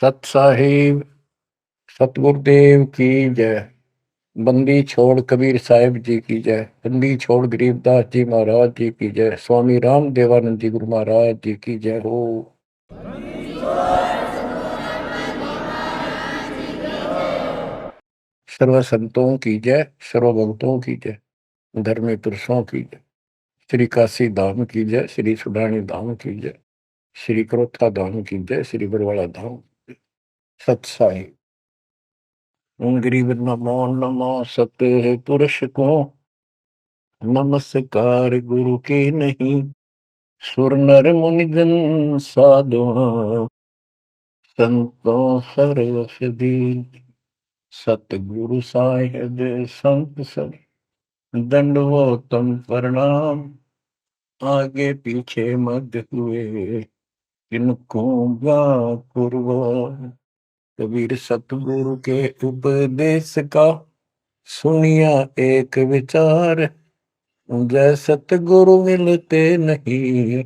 सत साहिब सतगुरुदेव की जय। बंदी छोड़ कबीर साहिब जी की जय। बंदी छोड़ गरीबदास जी महाराज जी की जय। स्वामी राम देवानंद जी गुरु महाराज जी की जय हो। सर्व संतों की जय, सर्व भक्तों की जय, धर्मी पुरुषों की जय। श्री काशी धाम की जय, श्री सुडानी धाम की जय, श्री क्रोथा धाम की जय, श्री बरवाड़ा धाम। सत साहिब। गरीब नमो नमो सत पुरुष को, नमस्कार गुरु के नहीं। सुर नर मुनि जन साधुआ, संतों सर्वसदी। सतगुरु साहिब संत सब, दंडवतम प्रणाम। आगे पीछे मत हुए, किनको कुर्बान। कबीर सतगुरु के उपदेश का, सुनिया एक विचार। जय सतगुरु मिलते नहीं,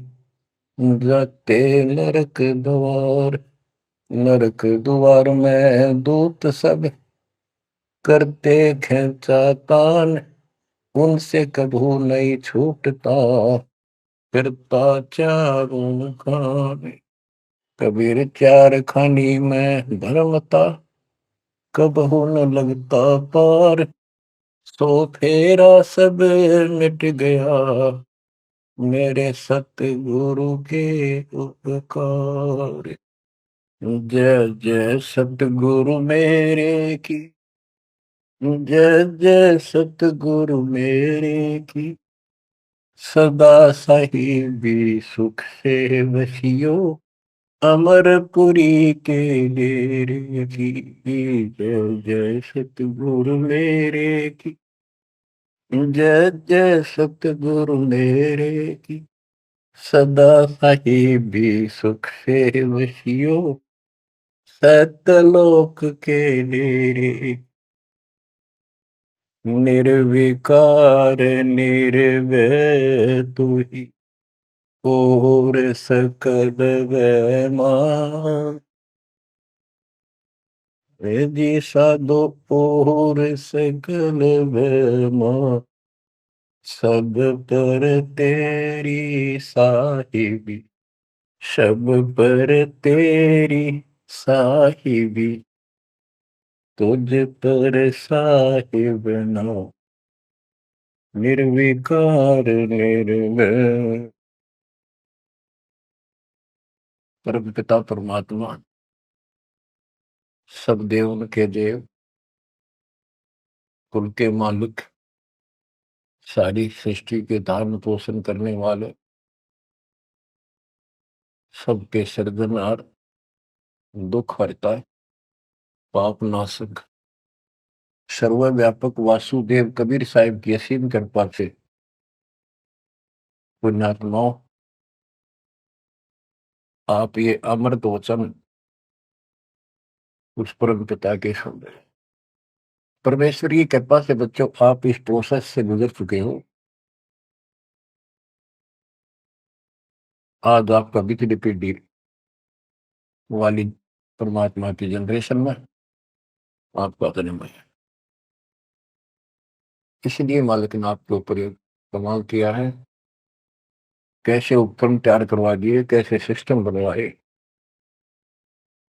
जाते नरक द्वार। नरक द्वार में दूत सब, करते खेचा तान। उनसे कभू नहीं छूटता, फिरता चारों खान। कबीर चार खानी में धर्मता, कबहू न लगता पार। सो फेरा सब मिट गया, मेरे सतगुरु के उपकार। जय जय सतगुरु मेरे की, जय जय सतगुरु मेरे की। सदा साहिबी सुख से बसियो, अमरपुरी के डेरे की। जय जय सतगुरु मेरे की, जय जय सतगुरु मेरे की। सदा साहिबी सुख से बसियो, सतलोक के डेरे। निर्विकार निर्भय तू ही, और सकल वैमान। जी साधो और सकल वैमान। सब पर तेरी साहिबी, सब पर तेरी साहिबी। तुझ पर साहिब नो, निर्विकार निर्भय। परम पिता परमात्मा, सब देव के देव, कुल के मालिक, सारी सृष्टि के धारण पोषण करने वाले, सबके सर्जनहार, दुख हरता, पाप नाशक, सर्वव्यापक वासुदेव कबीर साहिब की असीम कृपा से पुण्यात्माओं, आप ये अमृत वचन उस परम पिता के शब्द हैं। परमेश्वर की कृपा से बच्चों, आप इस प्रोसेस से गुजर चुके हो। आज आपका बिजली पीढ़ी वाली परमात्मा की जनरेशन में आपका जन्म है। इसलिए मालिक ने आपके ऊपर ये कमाल किया है। कैसे उपकरण तैयार करवा दिए, कैसे सिस्टम बनवाए,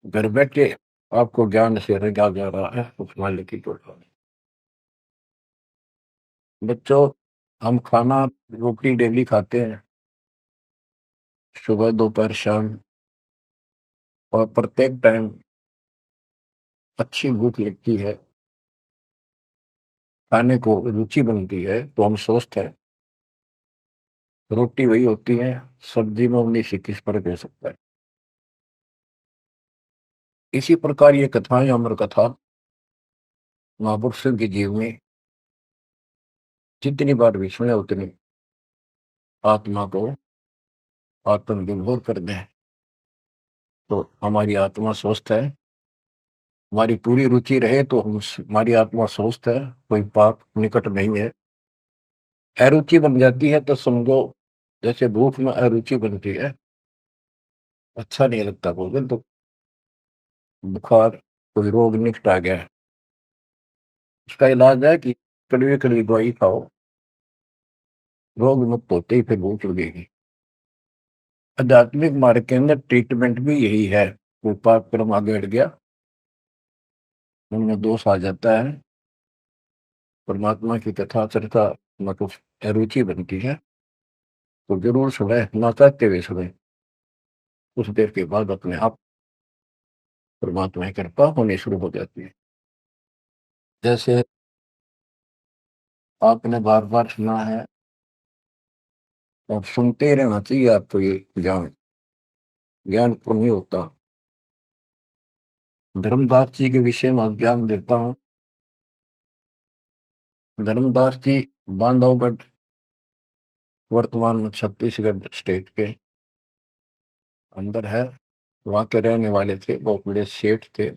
घर बैठे आपको ज्ञान से रंगा जा रहा है उस मालिक की कृपा। बच्चों, हम खाना रोटी डेली खाते हैं, सुबह दोपहर शाम, और प्रत्येक टाइम अच्छी भूख लगती है, खाने को रुचि बनती है, तो हम स्वस्थ हैं। रोटी वही होती है, सब्जी में 19-21 फर्क हो सकता है। इसी प्रकार ये कथाएं, अमर कथा महापुरुषों के जीवनी जितनी बार भी सुने उतनी आत्मा को आत्मविभोर कर दें, तो हमारी आत्मा स्वस्थ है। हमारी पूरी रुचि रहे तो हमारी आत्मा स्वस्थ है, कोई पाप निकट नहीं है। अरुचि बन जाती है तो समझो जैसे भूख में अरुचि बनती है, अच्छा नहीं लगता भोजन। तो बुखार, कोई रोग निकट आ गया, उसका इलाज है कि कड़वी कड़वी दवाई खाओ, रोग मुक्त होते ही फिर भूख लगेगी। आध्यात्मिक मार्ग के अंदर ट्रीटमेंट भी यही है। कोई पाप कर्म आगे हट गया, उनमें दोष आ जाता है, परमात्मा की कथा चर्चा में कुछ अरुचि बनती है, तो जरूर सुने, ना चाहते हुए सुने। कुछ देर के बाद अपने आप परमात्मा की कृपा होनी शुरू हो जाती है। जैसे आपने बार बार सुना है और सुनते ही रहना चाहिए आपको, ये ज्ञान ज्ञान को नहीं होता। धर्मदास जी के विषय में ज्ञान देता हूँ। धर्मदास जी बांधवगढ़, वर्तमान में छत्तीसगढ़ स्टेट के अंदर है, वहां के रहने वाले थे, बहुत बड़े सेठ थे।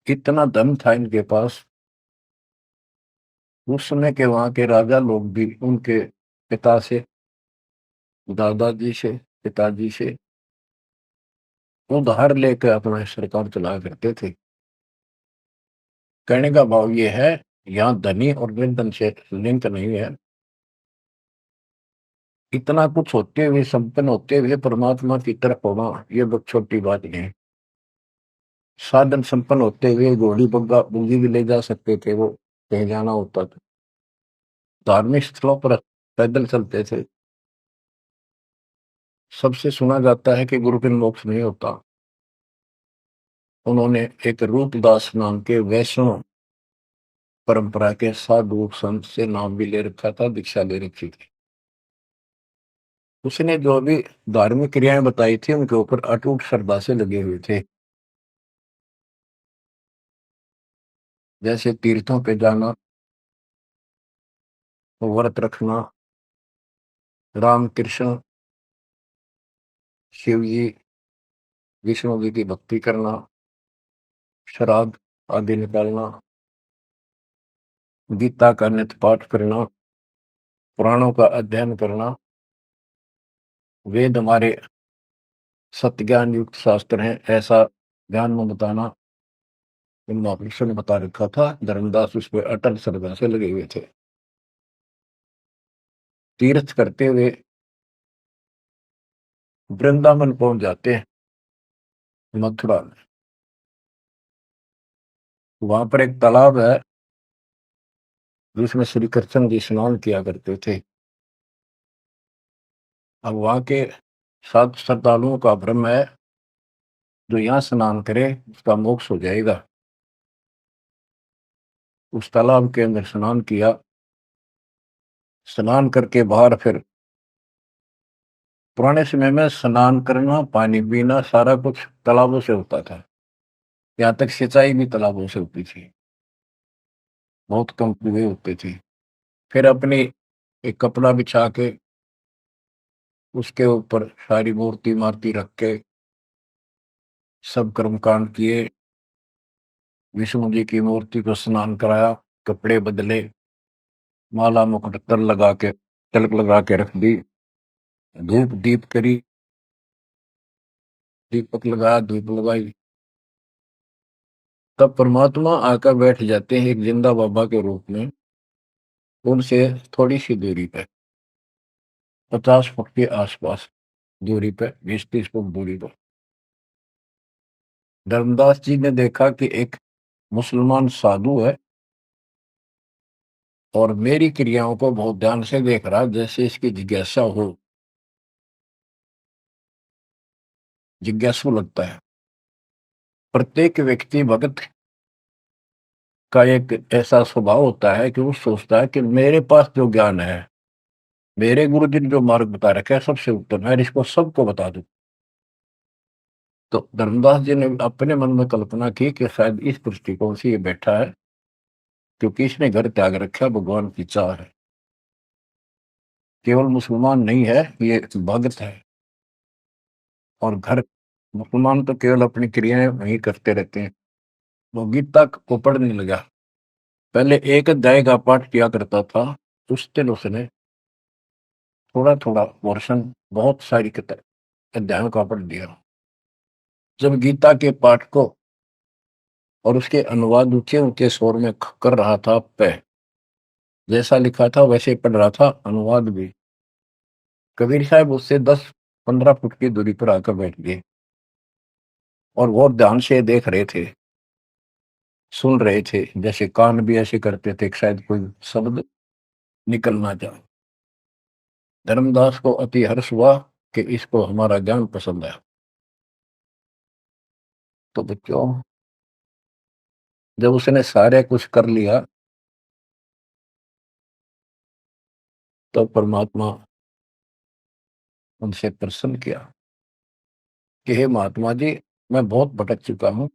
इतना धन था इनके पास, उस समय के वहां के राजा लोग भी उनके पिता से, दादाजी से, पिताजी से उधार लेकर अपना सरकार चलाया करते थे। कहने का भाव ये है, यहाँ धनी और निर्धन से लिंक नहीं है। इतना कुछ होते हुए, संपन्न होते हुए परमात्मा की तरफ होना, ये बहुत छोटी बात नहीं है। साधन संपन्न होते हुए घोड़ी बग्गा बूंदी भी ले जा सकते थे, वो कहीं जाना होता था, धार्मिक स्थलों पर पैदल चलते थे। सबसे सुना जाता है कि गुरु बिन मोक्ष नहीं होता। उन्होंने एक रूपदास नाम के वैष्णव परंपरा के साधु संत से नाम भी ले रखा था, दीक्षा ले रखी थी। उसने जो भी धार्मिक क्रियाएं बताई थी उनके ऊपर अटूट श्रद्धा से लगे हुए थे। जैसे तीर्थों पे जाना, व्रत रखना, राम कृष्ण, शिव जी, विष्णु जी की भक्ति करना, श्राद्ध आदि निकालना, गीता का नित्य पाठ करना, पुराणों का अध्ययन करना, वेद हमारे सत्य ज्ञान युक्त शास्त्र हैं, ऐसा ज्ञान में बताना, इन महापुरुषों ने बता रखा था। धर्मदास उस पर अटल श्रद्धा से लगे हुए थे। तीर्थ करते हुए वृंदावन पहुंच जाते हैं, मथुरा में। वहां पर एक तालाब है जिसमें श्री कृष्ण जी स्नान किया करते थे। अब वहां के साध श्रद्धालुओं का भ्रम है, जो यहाँ स्नान करे उसका मोक्ष हो जाएगा। उस तालाब के अंदर स्नान किया, स्नान करके बाहर फिर, पुराने समय में स्नान करना, पानी पीना, सारा कुछ तालाबों से होता था। यहाँ तक सिंचाई भी तालाबों से होती थी, बहुत कम कुएं होते थे। फिर अपनी एक कपड़ा बिछा के उसके ऊपर सारी मूर्ति मार्ति रख के सब कर्मकांड किए। विष्णु जी की मूर्ति को स्नान कराया, कपड़े बदले, माला मुकुट तर लगा के, तिलक लगा के रख दी, धूप दीप करी, दीपक लगाया, धूप लगाई। तब परमात्मा आकर बैठ जाते हैं एक जिंदा बाबा के रूप में, उनसे थोड़ी सी दूरी पे, 50 फुट के आसपास दूरी पे, 20-30 फुट दूरी पर। धर्मदास जी ने देखा कि एक मुसलमान साधु है और मेरी क्रियाओं को बहुत ध्यान से देख रहा है, जैसे इसकी जिज्ञासा हो, जिज्ञासु लगता है। प्रत्येक व्यक्ति भगत का एक ऐसा स्वभाव होता है कि वो सोचता है कि मेरे पास जो ज्ञान है, मेरे गुरु जी ने जो मार्ग बता रखा है, सबसे उत्तम है, इसको सबको बता दूं। तो धर्मदास जी ने अपने मन में कल्पना की कि शायद इस दृष्टिकोण से ये बैठा है, क्योंकि इसने घर त्याग रखा, भगवान की चाह है। केवल मुसलमान नहीं है, ये भगत है। और घर, मुसलमान तो केवल अपनी क्रियाएं वही करते रहते हैं। वो गीता को पढ़ने लगा। पहले एक अध्याय का पाठ किया करता था, उस दिन उसने थोड़ा थोड़ा पोर्शन, बहुत सारी किताब अध्यायों का पढ़ दिया। जब गीता के पाठ को और उसके अनुवाद ऊंचे ऊंचे स्वर में कर रहा था, पे जैसा लिखा था वैसे पढ़ रहा था, अनुवाद भी, कबीर साहब उससे 10-15 फुट की दूरी पर आकर बैठ गए और वो ध्यान से देख रहे थे, सुन रहे थे, जैसे कान भी ऐसे करते थे कि शायद कोई शब्द निकल ना जाए। धर्मदास को अति हर्ष हुआ कि इसको हमारा ज्ञान पसंद है। तो बच्चों, जब उसने सारे कुछ कर लिया तो परमात्मा उनसे प्रसन्न किया कि हे महात्मा जी, मैं बहुत भटक चुका हूं,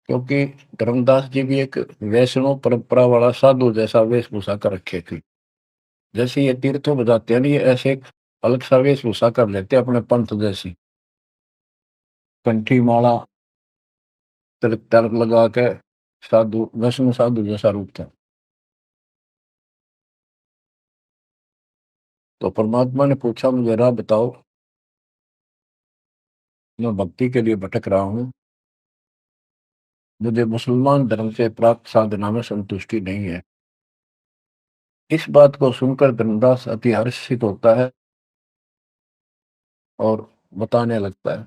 क्योंकि धर्मदास जी भी एक वैष्णव परंपरा वाला साधु जैसा वेशभूषा कर रखे थे। जैसे ये तीर्थों में जाते हैं ना, ये ऐसे एक अलग सा वेशभूषा कर लेते हैं अपने पंथ जैसी, कंठी माला, तिलक तिलक लगा के साधु, वैष्णव साधु जैसा रूप था। तो परमात्मा ने पूछा, मुझे राह बताओ, मैं भक्ति के लिए भटक रहा हूँ, मुझे मुसलमान धर्म से प्राप्त साधना में संतुष्टि नहीं है। इस बात को सुनकर धर्मदास अति हर्षित होता है और बताने लगता है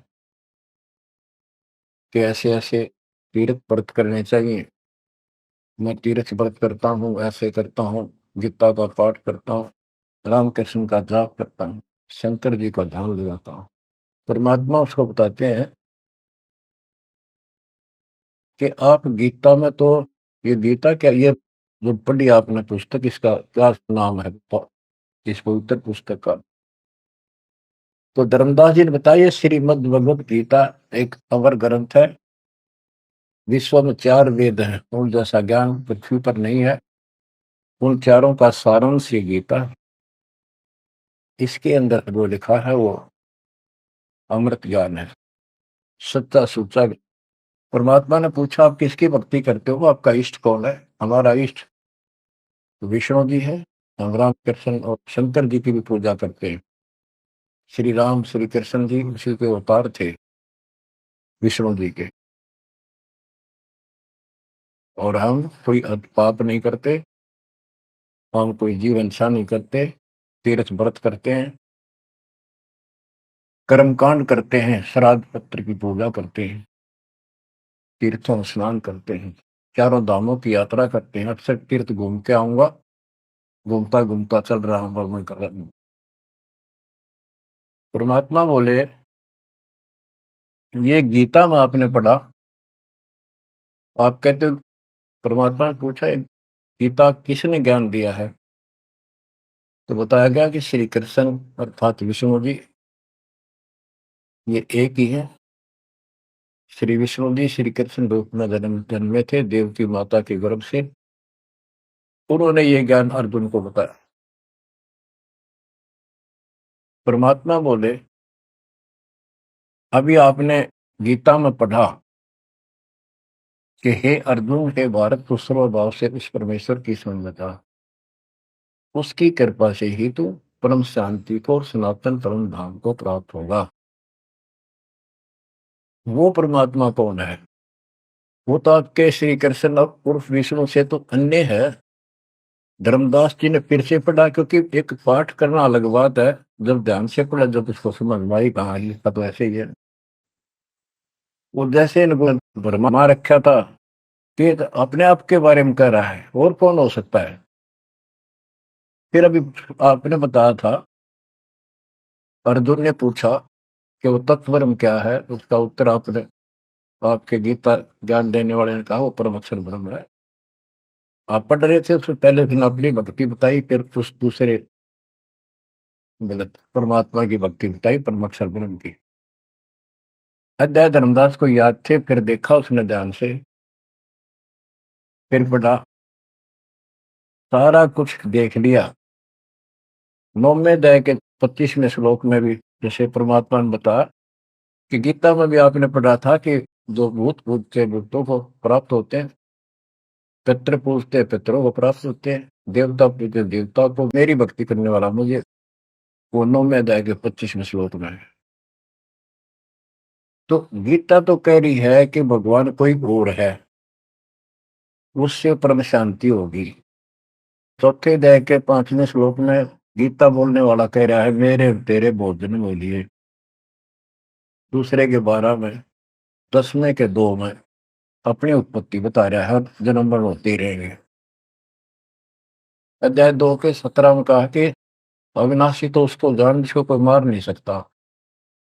कि ऐसे ऐसे तीर्थ व्रत करने चाहिए, मैं तीर्थ व्रत करता हूँ, ऐसे करता हूँ, गीता का पाठ करता हूँ, रामकृष्ण का जाप करता हूँ, शंकर जी का ध्यान लगाता हूँ। परमात्मा उसको बताते हैं कि आप गीता में तो, ये गीता क्या, ये जो पढ़ी आपने पुस्तक, इसका क्या नाम है इस पवित्र पुस्तक का? तो धर्मदास जी ने बताया, श्रीमद् भगवत गीता एक अवर ग्रंथ है, विश्व में 4 वेद हैं, उन जैसा ज्ञान पृथ्वी पर नहीं है, उन चारों का सारांश ये गीता, इसके अंदर जो लिखा है वो अमृत ज्ञान है, सच्चा सुच्चा। परमात्मा ने पूछा, आप किसकी भक्ति करते हो, आपका इष्ट कौन है? हमारा इष्ट विष्णु जी है, हम राम कृष्ण और शंकर जी की भी पूजा करते हैं। श्री राम श्री कृष्ण जी उसी के अवतार थे, विष्णु जी के। और हम कोई पाप नहीं करते, हम कोई जीव हिंसा नहीं करते, तीर्थ व्रत करते हैं, कर्मकांड करते हैं, श्राद्ध पत्र की पूजा करते हैं, तीर्थों में स्नान करते हैं, चारों धामों की यात्रा करते हैं। अक्सर तीर्थ घूम के आऊंगा, घूमता घूमता चल रहा हूँ, मैं कर रहा हूँ। परमात्मा बोले, ये गीता में आपने पढ़ा, आप कहते हो, परमात्मा ने पूछा, गीता किसने ज्ञान दिया है? तो बताया गया कि श्री कृष्ण अर्थात विष्णु जी, ये एक ही है। श्री विष्णु जी श्री कृष्ण रूप में जन्मे थे, देव की माता के गर्भ से, उन्होंने ये ज्ञान अर्जुन को बताया। परमात्मा बोले, अभी आपने गीता में पढ़ा कि हे अर्जुन, हे भारत, तू सर्वभाव से उस परमेश्वर की समझ में था, उसकी कृपा से ही तू परम शांति को और सनातन परम धाम को प्राप्त होगा। वो परमात्मा कौन है? वो तो आपके श्री कृष्ण उर्फ विष्णु से तो अन्य है। धर्मदास जी ने फिर से पढ़ा, क्योंकि एक पाठ करना अलग बात है, जब ध्यान से पढ़ा, जब उसको समझ में आई, कहा लिखा तो ऐसे ही है। वो जैसे इनको भरमा रखा था कि अपने आप के बारे में कह रहा है, और कौन हो सकता है? फिर अभी आपने बताया था, अर्जुन ने पूछा कि वो तत्वरम क्या है, उसका उत्तर आपने, आपके गीता ज्ञान देने वाले ने कहा, वो परम अक्षर ब्रह्म है। आप पढ़ रहे थे, उससे पहले फिर अपनी भक्ति बताई, फिर उस दूसरे गलत परमात्मा की भक्ति बताई, परम अक्षर ब्रह्म की। अध्याय धर्मदास को याद थे, फिर देखा उसने ध्यान से, फिर पढ़ा, सारा कुछ देख लिया। 9वें अध्याय के 25वें श्लोक में भी जैसे परमात्मा ने बताया कि गीता में भी आपने पढ़ा था कि जो भूत पूजते भूतों को प्राप्त होते हैं, पितृ पूजते पितरों को प्राप्त होते हैं, देवता पूजते देवता को, मेरी भक्ति करने वाला मुझे, वो 9वें अध्याय के 25वें श्लोक में है। तो गीता तो कह रही है कि भगवान कोई और है, उससे परम शांति होगी। चौथे अध्याय के 5वें श्लोक में गीता बोलने वाला कह रहा है मेरे तेरे बहुत जन्म हो लिए। दूसरे के 12 में, 10वें के 2 में अपनी उत्पत्ति बता रहा है, जन्म मरण होते ही रहेंगे। अध्याय 2 के 17 में कहा कि अविनाशी तो उसको जान जिसको कोई मार नहीं सकता,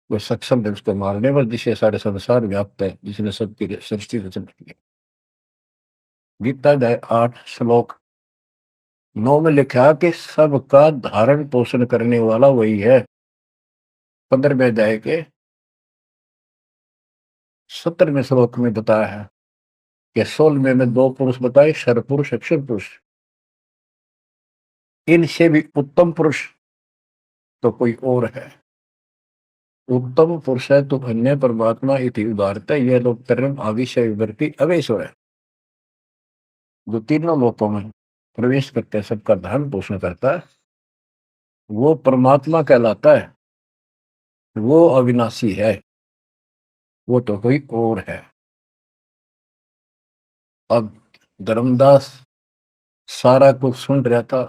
वो सक्षम है उसको मारने पर, जिसे सारे संसार व्याप्त है, जिसने सबकी सृष्टि रचना की। गीता अध्याय 8 श्लोक 9 में लिखा कि सबका धारण पोषण करने वाला वही है। 15वें अध्याय के 17वें श्लोक में बताया है कि 16वें में 2 पुरुष बताए, शर पुरुष अक्षर पुरुष। इनसे भी उत्तम पुरुष तो कोई और है। उत्तम पुरुष है तो अन्य परमात्मा इति उदारता, यह लोग तरम आविषय विवर्ती अवेश है, जो तीनों लोकों में प्रवेश करके सबका धारण पोषण करता है, वो परमात्मा कहलाता है। वो अविनाशी है, वो तो कोई और है। अब धर्मदास सारा कुछ सुन रहा था,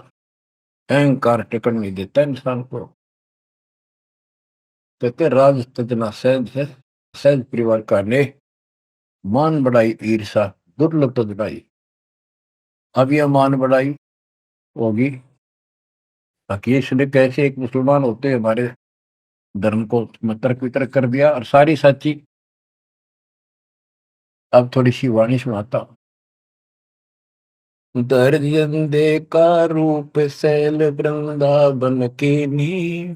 अहंकार टिकट नहीं देता इंसान को। कहते राज तजना सहज है, सहज परिवार का ने मान बढ़ाई ईर्षा दुर्लभ तजनाई। अब यह मान बढ़ाई होगी ताकि इसने कैसे एक मुसलमान होते हमारे धर्म को तर्क वितर्क कर दिया और सारी सच्ची। अब थोड़ी सी वाणी सुनाता हूं। दर्जन का रूप शैल वृंदावन की नी,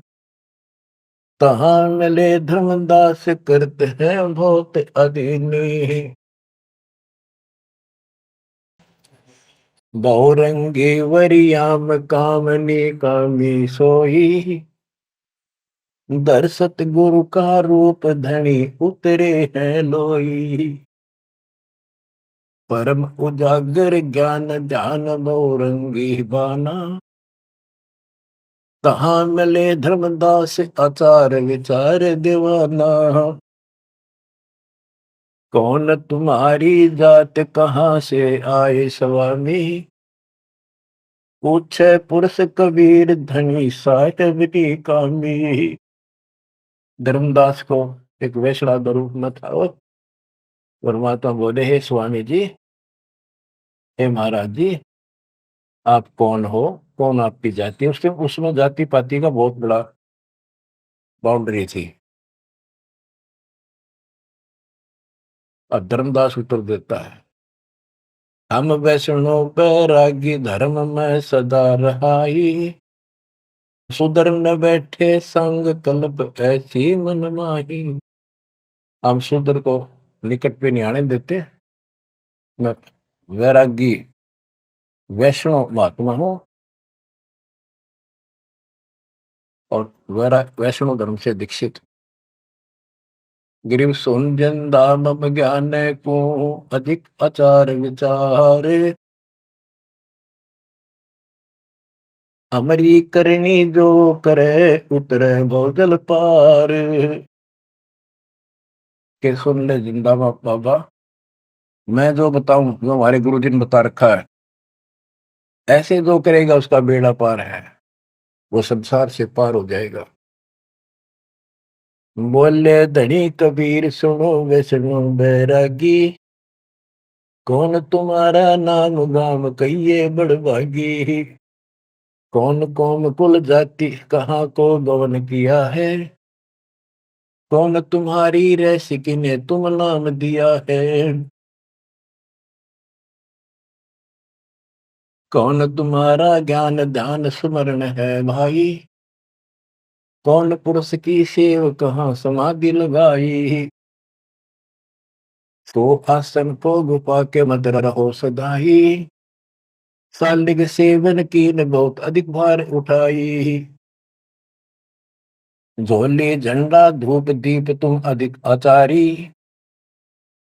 तहां मिले धर्मदास करते हैं बहुत अधीनी। बहुरंगी वरियाम कामनी कामी सोई, दर्शत गुरु का रूप धनी उतरे हैं लोई। परम उजागर ज्ञान ध्यान बहुरंगी बाना, कहाँ मिले धर्मदास आचार विचार दीवाना। कौन तुम्हारी जात कहाँ से आए स्वामी, पूछे पुरुष कबीर धनी साहिबी कामी। धर्मदास को एक वैष्णव का रूप में था वो। परमात्मा बोले हे स्वामी जी, हे महाराज जी, आप कौन हो, कौन आपकी जाति। उसके उसमें जाति पाति का बहुत बड़ा बाउंड्री थी। और धर्मदास उत्तर देता है, हम वैष्णव बैरागी धर्म में सदा रहाई, सुधर न बैठे संग कल्प ऐसी मन माही। हम सुधर को निकट पे नहीं आने देते। मैं वैरागी वैष्णव महात्मा हूं और वैष्णव धर्म से दीक्षित। गिरिव सुनजन दाम ज्ञान को अधिक आचार विचारे, हमारी करनी जो करे उतरे भोजल पार। के सुन ले जिंदा बाबा, मैं जो बताऊं, जो हमारे गुरु जी ने बता रखा है, ऐसे जो करेगा उसका बेड़ा पार है, वो संसार से पार हो जाएगा। बोले धनी कबीर सुनो वैष्णो बैरागी, कौन तुम्हारा नाम गाम कहिए बड़भागी। कौन कौम कुल जाति कहाँ को गवन किया है, कौन तुम्हारी रैसिकी ने तुम नाम दिया है। कौन तुम्हारा ज्ञान ध्यान स्मरण है भाई, कौन पुरुष की सेव कहाँ समाधि लगाई। तो आसन को गुफा के मत रहो सदाई, सालिग सेवन की न बहुत अधिक भार उठाई। झोली झंडा धूप दीप तुम अधिक आचारी,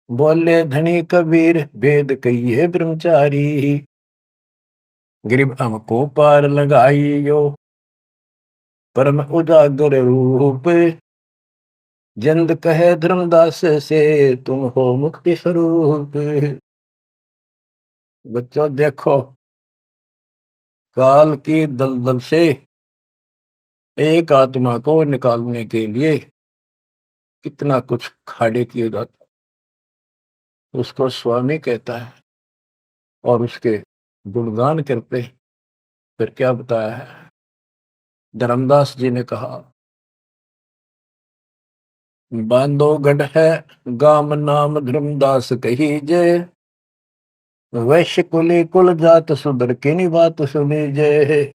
बोले धनी कबीर वेद कहिए ब्रह्मचारी। गिरिब हमको पार लगाइयो परम उजागर रूप, जिंद कहे धर्मदास से तुम हो मुक्ति स्वरूप। बच्चों देखो, काल की दलदल से एक आत्मा को निकालने के लिए कितना कुछ खाड़े किए जाता, उसको स्वामी कहता है और उसके गुणगान करते। फिर क्या बताया है, धर्मदास जी ने कहा, बांधोगढ़ है गाम नाम धर्मदास कही जय, वैश्य कुली कुल जात सुधर की नी बात सुनी जय।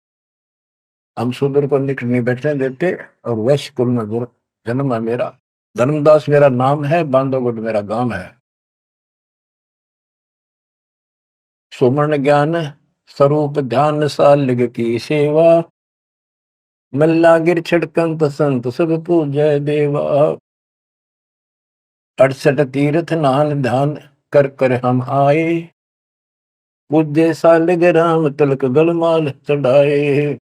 हम सुधर को निकट नहीं बैठने देते और वैश्य कुल में जन्म है मेरा, धर्मदास मेरा नाम है, बांधोगढ़ मेरा गांव है। सुमन ज्ञान स्वरूप ध्यान सालिग की सेवा, मल्ला गिर छिड़कंत संत सब पूजय देवा। 68 तीर्थ नान ध्यान कर कर हम आए, पूज्य सालिग राम तिलक गलमाल चढ़ाए।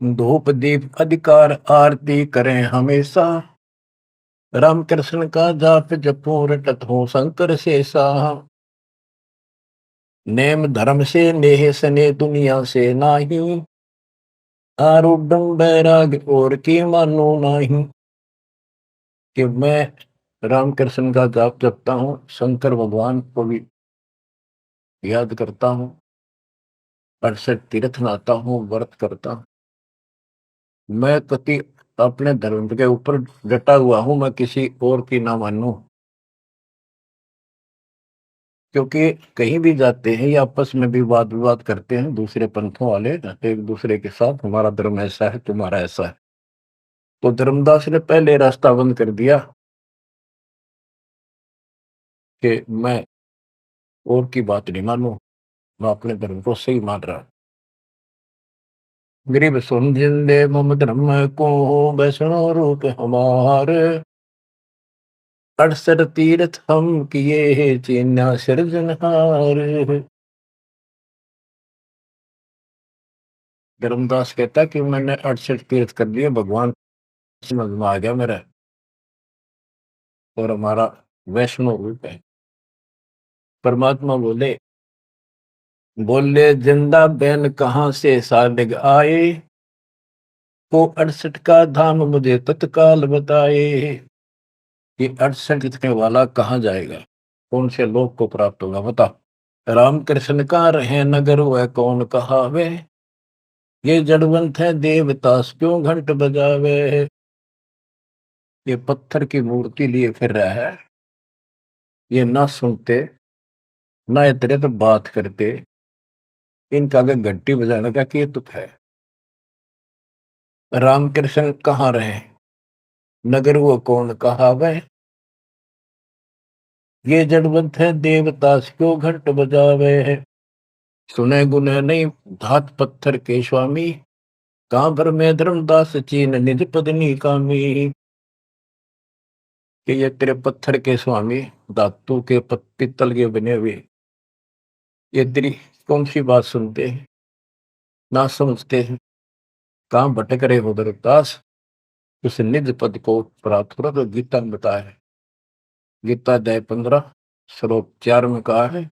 धूप दीप अधिकार आरती करें हमेशा, राम कृष्ण का जाप जपो रटत हो शंकर शेषा। नेम धर्म से नेह सने दुनिया से नाही, आरूढ़ बैराग और की मानो नाही। कि मैं रामकृष्ण का जाप जपता हूँ, शंकर भगवान को भी याद करता हूँ, 68 तीर्थ नहाता हूँ, व्रत करता हूँ। मैं कति अपने धर्म के ऊपर डटा हुआ हूँ, मैं किसी और की ना मानूं। क्योंकि कहीं भी जाते हैं या आपस में भी वाद विवाद करते हैं दूसरे पंथों वाले एक दूसरे के साथ, हमारा धर्म ऐसा है, तुम्हारा ऐसा है। तो धर्मदास ने पहले रास्ता बंद कर दिया कि मैं और की बात नहीं मानूं, मैं अपने धर्म को सही मान रहा। गरीब सुन जिंदे मम धर्म को, वैष्णो रूप हमारे, 68 तीर्थ हम किए चीन्या सिरजनहार। धर्मदास कहता कि मैंने 68 तीर्थ कर लिए, भगवान समझ में आ गया मेरा, और हमारा वैष्णो रूप है। परमात्मा बोले, बोले जिंदा बैन कहां से सालिग आए, को 68 का धाम मुझे तत्काल बताए। ये 68 लिखने वाला कहाँ जाएगा, कौन से लोक को प्राप्त होगा, बता। राम कृष्ण का रहे नगर वह कौन कहावे, ये जड़वंत है देवतास क्यों घंट बजावे। ये पत्थर की मूर्ति लिए फिर रहा है, ये ना सुनते ना इतरे तो बात करते, इनका अगर घंटी बजाने का क्या तुक है। राम कृष्ण कहाँ रहे नगर वो कौन कहावे, ये जड़वंत है देवतास क्यों घंट बजावे। सुने गुने नहीं धात पत्थर के स्वामी, कहां पर में धर्मदास चीन निज पदनी कामी। कि ये तेरे पत्थर के स्वामी, धातु के पित्तल के बने हुए, ये तेरी कौन सी बात सुनते हैं, ना समझते हैं, कहां भटक रहे हो धर्मदास, उस निज पद को प्राप्त करो। तो गीता में बताया है, गीता अध्याय 15 श्लोक 4 में कहा है,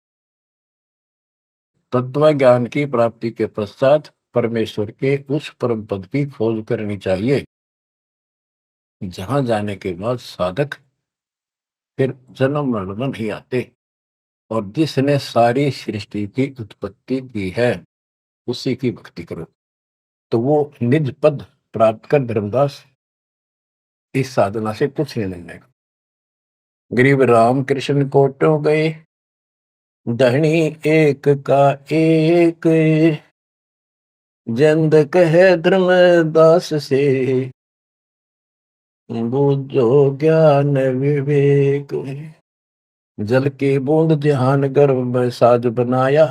तत्व ज्ञान की प्राप्ति के पश्चात परमेश्वर के उस परम पद की खोज करनी चाहिए, जहां जाने के बाद साधक फिर जन्म मरण में नहीं आते। और जिसने सारी सृष्टि की उत्पत्ति की है उसी की भक्ति करो, तो वो निज पद प्राप्त कर धर्मदास इस साधना से कुछ नहीं लेगा। गरीब राम कृष्ण कोटो गए, धनी एक का एक, जंद कहे धर्मदास से, बूझो ज्ञान विवेक। जल की बूंद ध्यान गर्भ में साज बनाया,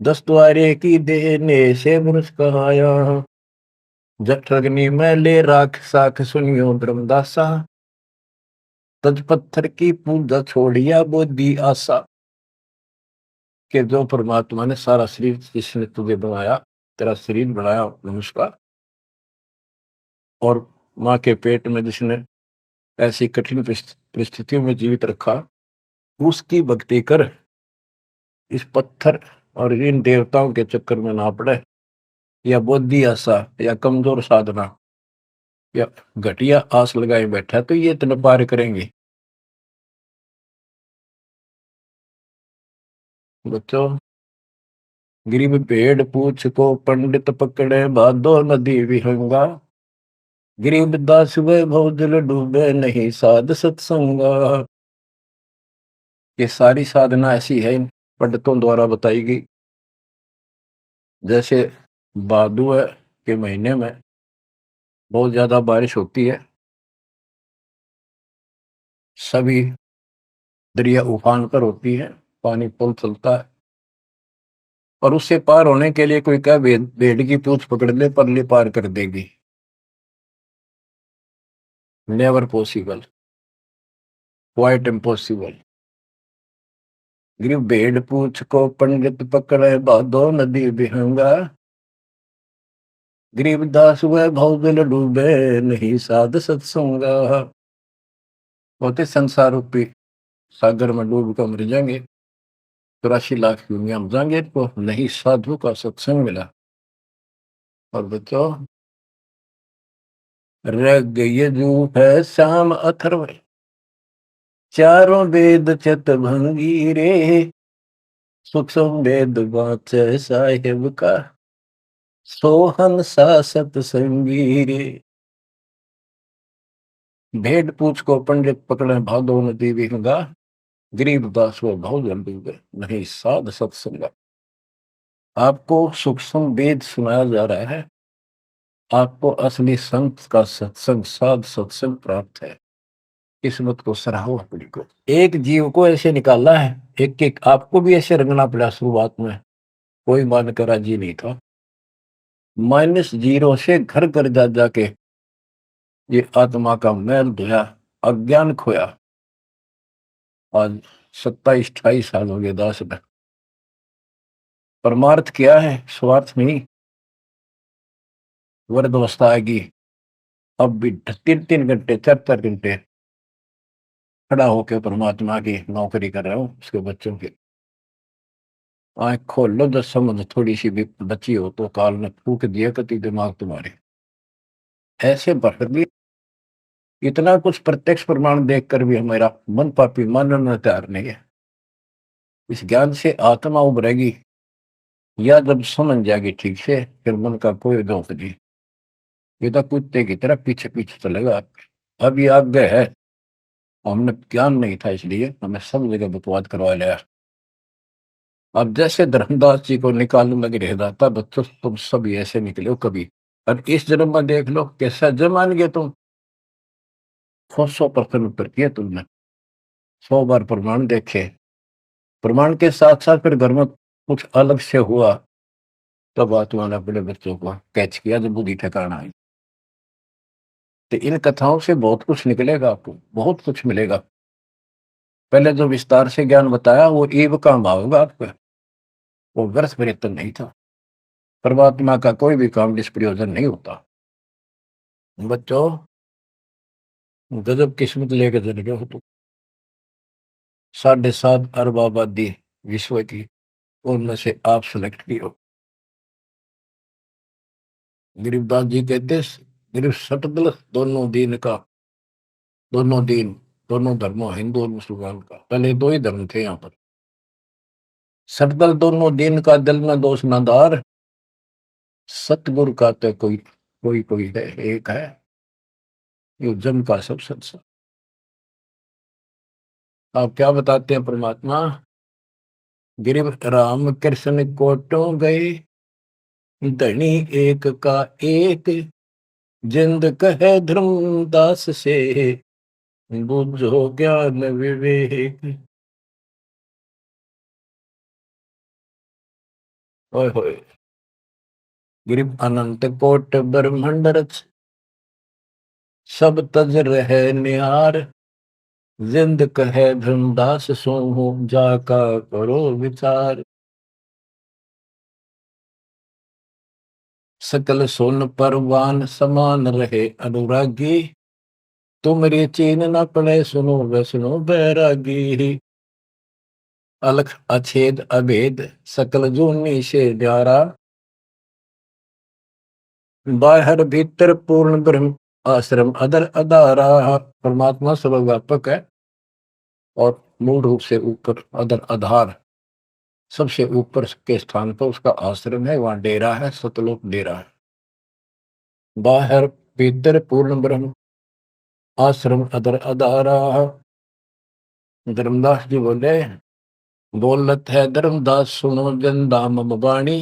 10 द्वारे की देने से मनुष कहाया। जठरग्नि में ले राख साख सुनियो धर्मदासा, तज पत्थर की पूजा छोड़िया बुद्धि आशा। के जो परमात्मा ने सारा शरीर जिसने तुझे बनाया, तेरा शरीर बनाया नमस्कार, और माँ के पेट में जिसने ऐसी कठिन परिस्थितियों में जीवित रखा, उसकी भक्ति कर, इस पत्थर और इन देवताओं के चक्कर में ना पड़े, या बुद्धि आशा या कमजोर साधना या घटिया आस लगाए बैठा तो ये इतना पार करेंगे। बच्चों, गरीब भेड़ पूछ को पंडित पकड़े, बादो नदी विहंगा, गरीब दास वे भवजल डूबे, नहीं साध सत्संगा। ये सारी साधना ऐसी है इन पंडितों द्वारा बताई गई। जैसे भादुआ के महीने में बहुत ज्यादा बारिश होती है, सभी दरिया उफान पर होती है, पानी पुल चलता है, और उससे पार होने के लिए कोई क्या भेड़ की पूंछ पकड़ ले, परली पार कर देगी। Never possible, quite impossible. गिर भेड़ पूछ को पंडित पकड़े, बाधो नदी विहंगा, गरीबदास हुए भवजल डूबे, नहीं साध सत्संगा। होते संसार रूपी सागर में डूब कर मर जाएंगे, 84 लाख दुनिया में जाएंगे तो नहीं साधु का सत्संग मिला। और बच्चों, रग यजु है श्याम अथर्व, चारों वेद चित भंगी रे, सूक्ष्म वेद वाचे साहेब का, सोहन सा सत्संगी रे। भेड़ पूछ को पंडित पकड़े, भादो नदी विहंगा, गरीब दास वो भाव जल्दी गए, नहीं साध सत्संगा। आपको सूक्ष्म वेद सुनाया जा रहा है, आपको असली संत का सत्संग, साध सत्संग प्राप्त है। किस्मत को सराहो अपनी को। एक जीव को ऐसे निकाला है, एक एक आपको भी ऐसे रंगना पड़ा। शुरुआत में कोई मानकर राजी नहीं था, -0 से घर घर जा जाके ये आत्मा का मैल धोया, अज्ञान खोया। आज 27-28 साल हो गए दास में। परमार्थ क्या है? स्वार्थ नहीं। वृद्ध अवस्था आएगी, अब भी 3-3 घंटे 4-4 घंटे खड़ा होकर परमात्मा की नौकरी कर रहा हूँ, उसके बच्चों की। आंख खोल लो, जब समझ थोड़ी सी भी बची हो तो काल ने फूक दिया कति दिमाग तुम्हारे। ऐसे भर भी इतना कुछ प्रत्यक्ष प्रमाण देखकर भी हमारा मन पापी मानना तैयार नहीं है। इस ज्ञान से आत्मा उभरेगी, या जब समझ जाएगी ठीक से, फिर मन का कोई दोष नहीं। ये तो कुत्ते की तरह पीछे पीछे चलेगा आपके। अब ये आज्ञा है, हमने ज्ञान नहीं था इसलिए हमें सब जगह बकवाद करवा लिया। अब जैसे धर्मदास जी को निकालने लगे रह जाता, बच्चों तुम सब ऐसे निकले हो कभी, और इस जन्म में देख लो कैसा जन्म मान गए तुम। 100% उत्तर किया तुमने, 100 बार प्रमाण देखे, प्रमाण के साथ साथ फिर घर में कुछ अलग से हुआ, तब आत्मा ने अपने बच्चों को कैच किया, जब बुद्धि ठिकाना आई। तो इन कथाओं से बहुत कुछ निकलेगा, आपको बहुत कुछ मिलेगा। पहले जो विस्तार से ज्ञान बताया वो ईव का भाव होगा आपका, वो व्यर्थ प्रयत्न नहीं था। परमात्मा का कोई भी काम निष्प्रयोजन नहीं होता। बच्चों, गजब किस्मत लेके चले गए हो तुम। 7.5 अरब आबादी विश्व की, उनमें से आप सिलेक्ट की हो। गरीबदास जी कहते, गरीब सटदल दोनों दीन का, दोनों दीन, दोनों धर्मों, हिंदू और मुसलमान का। पहले 2 ही धर्म थे यहाँ पर। सटदल दोनों दीन का, दिल में दोष न दार, सतगुरु का तो कोई कोई कोई है, एक है, ये जम का सब सत्संग। आप क्या बताते हैं परमात्मा? गिरिव राम कृष्ण कोटो गए, धनी एक का एक, जिंद कहे धर्मदास से, बुझो ज्ञान विवेक। ओए होए, गिरिव अनंत कोट ब्रह्मांड रच, सब तज रहे निहार, जिंद कहे धर्मदास सो, जाका करो विचार। सकल सोन परवान समान रहे अनुरागी, तुमरी चीन न पड़े सुनो वैष्णो बैरागी। अलख अछेद अभेद सकल जूनी से न्यारा, बाहर भीतर पूर्ण ब्रह्म आश्रम अदर अदारा। परमात्मा सर्वव्यापक है और मूल रूप से ऊपर अदर आधार सबसे ऊपर के स्थान पर उसका आश्रम है, वहां डेरा है, सतलोक डेरा है। बाहर भीतर पूर्ण ब्रह्म आश्रम अदर अदारा। धर्मदास जी बोले, बोलत है धर्मदास सुनो जन दाम बाणी,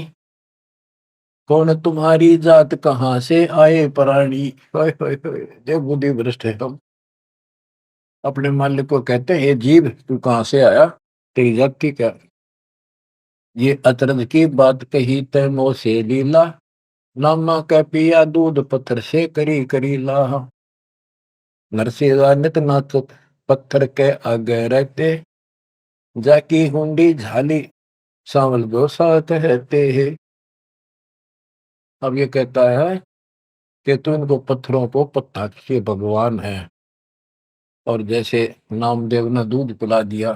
कौन तुम्हारी जात कहाँ से आए प्राणी। जो बुद्धि भ्रष्ट है हम अपने मालिक को कहते हैं, ये जीव तू कहाँ से आया, तेरी जाति क्या। ये अतरज की बात कही तय मोह से लीला, नामा कै पिया दूध पत्थर से करी करी लाह। नरसिंह नित नाथ पत्थर के आगे रहते, जाकी हुंडी झाली सांवल गो साथ रहते है। अब ये कहता है कि तू इनको पत्थरों को पत्ता के भगवान है, और जैसे नामदेव ने दूध पिला दिया,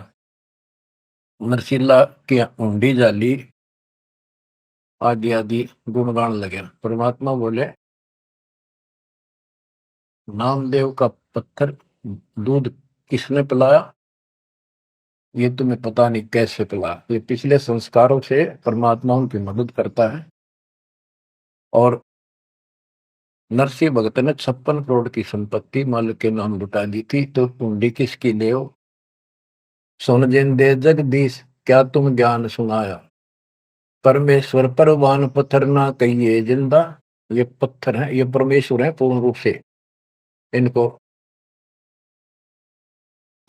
नरसिल्ला की हुंडी जाली, आदि आदि गुणगान लगे। परमात्मा बोले, नामदेव का पत्थर दूध किसने पिलाया, ये तुम्हें पता नहीं कैसे पिलाया। ये पिछले संस्कारों से परमात्मा उनकी मदद करता है। और नरसिंह भगत ने 56 करोड़ की संपत्ति मालिक के नाम लुटा दी थी, तो हुंडी किसकी ले हो। सुन जिन दे जगदीश क्या तुम ज्ञान सुनाया, परमेश्वर परवान पत्थर ना कहिए जिंदा। ये पत्थर है, ये परमेश्वर है पूर्ण रूप से, इनको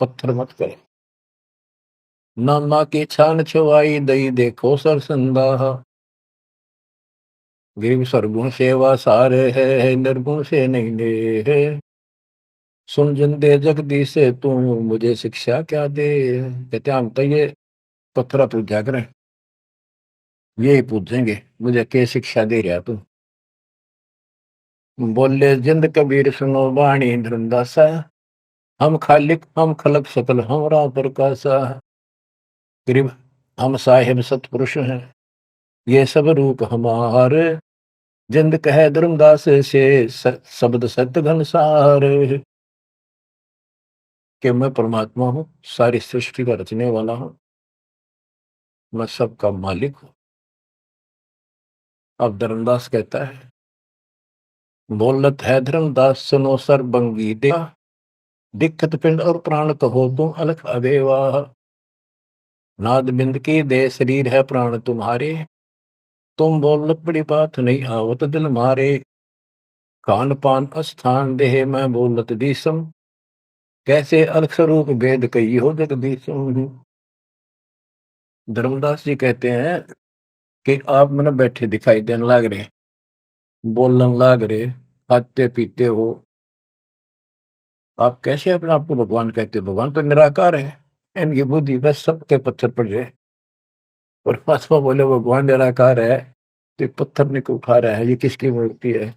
पत्थर मत करें। नामा की छान छुआई दई देखो सरसंदा, गिरिव सरगुण सेवा सारे है निर्गुण से नहीं ले है। सुन जिन दे जगदीश से तू मुझे शिक्षा क्या दे। कहते हम तो ये पत्थर पूजा करें, यही पूछेंगे मुझे क्या शिक्षा दे रहा तू। बोले जिंद कबीर सुनो वाणी धर्मदासा, हम खालिक हम खलक सकल हमरा प्रकाशा। गरीब हम साहिब सतपुरुष हैं, ये सब रूप हमारे, जिंद कहे धर्मदास से शब्द सत्य घनसार। कि मैं परमात्मा हूँ, सारी सृष्टि का रचने वाला हूँ, मैं सबका मालिक हूँ। अब धर्मदास कहता है, बोलत है धर्मदास सुनो सर्वंगी दे, दिक्कत पिंड और प्राण कहो तुम अलख अबेवा। नाद बिंद की दे शरीर है प्राण तुम्हारे, तुम बोलत बड़ी बात नहीं आवत दिल मारे। खान पान स्थान देह मैं बोलत दीसम, कैसे अलख स्वरूप भेद कही हो जगदीशम। धर्मदास जी कहते हैं कि आप मैंने बैठे दिखाई देने लग रहे, बोलने लग रहे, खाते पीते हो, आप कैसे अपने आप को भगवान कहते हो। भगवान तो निराकार है, इनकी बुद्धि बस सबके पत्थर पड़ जाए। और परमात्मा बोले भगवान निराकार है, तो ये पत्थर ने को उठा रहा है, ये किसकी मूर्ति है,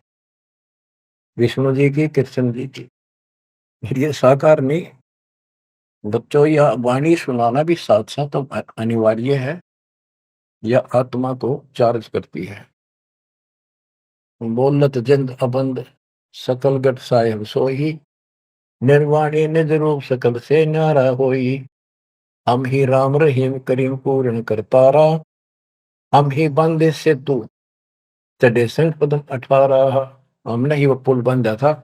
विष्णु जी की, कृष्ण जी की। ये साकार नहीं। बच्चों, यह वाणी सुनाना भी साथ साथ अनिवार्य है, यह आत्मा को चार्ज करती है। बोलत जिंद अबंद सकल गट साहेब सोही, निर्वाणी निज रूप सकल से न्यारा होई। हम ही राम रहीम करीम पूर्ण करतारा, हम ही बंदे से तू चढ़े संग पदम 18। हमने ही वो पुल बंधा था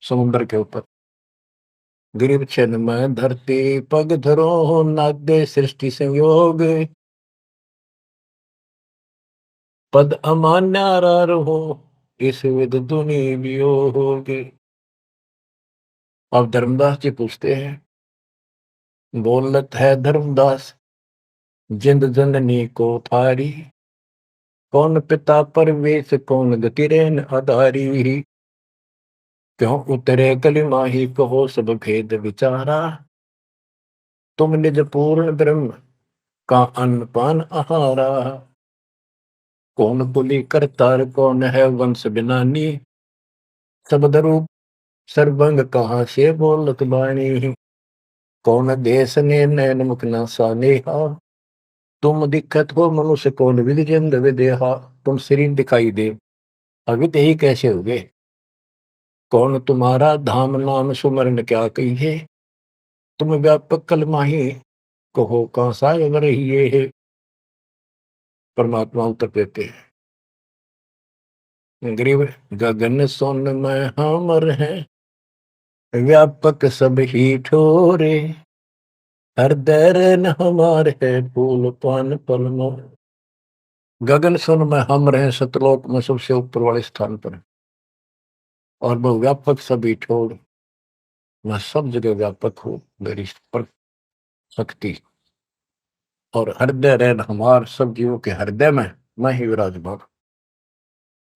समुद्र के ऊपर। गिरिव छन में धरती पग धरो, नादे सृष्टि संयोग, पद अमान्यारा रहो, इस विद दुनि वियोगे। अब धर्मदास जी पूछते हैं, बोलत है धर्मदास जिंद जननी को थारी, कौन पिता परवेश कौन गति रेन आधारी। क्यों उतरे कलिमा ही कहो सब भेद विचारा, तुम निज पूर्ण ब्रह्म का अन्न पान आहारा। कौन कुली करतार, कौन है वंश बिनानी, शब्द रूप सर्वंग कहाँ से बोलत बाणी। कौन देश ने नैन मुख न सानेहा, तुम दिखत हो मनुष्य कौन विधि जंद विदेहा। तुम शरीर दिखाई दे, अवित ही कैसे हो गए। कौन तुम्हारा धाम नाम सुमरन क्या कहिए, तुम व्यापक कल माही, कहो कहाँ साय रहिए है। परमात्मा उत्तर देते हैं, गरीब गगन सोन में हमर है, व्यापक सब ही ठोरे, हृदय रैन हमार है, फूल पान पलमो। गगन सुन में हम रहे, सतलोक में सबसे ऊपर वाले स्थान पर, और वो व्यापक सभी छोड़, मैं सब जगह व्यापक हूँ, मेरी पर शक्ति। और हृदय रैन हमार, सब जीवों के हृदय में मैं ही विराजमान।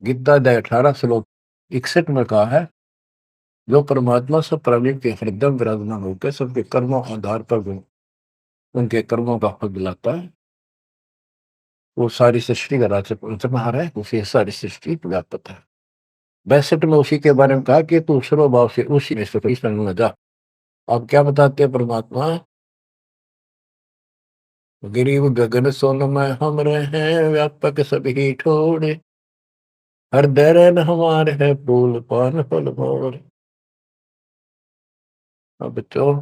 गीता अध्याय 18 श्लोक 61 में कहा है, जो परमात्मा सब प्राणी के हृदय में विराजमान होकर सबके कर्मों आधार पर उनके कर्मों का फल दिलाता है, वो सारी सृष्टि का राज्य पंचमहार है, उसे सारी सृष्टि व्यापक है। 62 में उसी के बारे में कहा कि तू सर्वभाव से उसी में सुखी संग में जा। अब क्या बताते हैं परमात्मा, गिरीव गगन सोन में हम रहे, व्यापक सभी ठोड़े, हृदय रैन हमार है, फूल पान फल मोर। अब बच्चों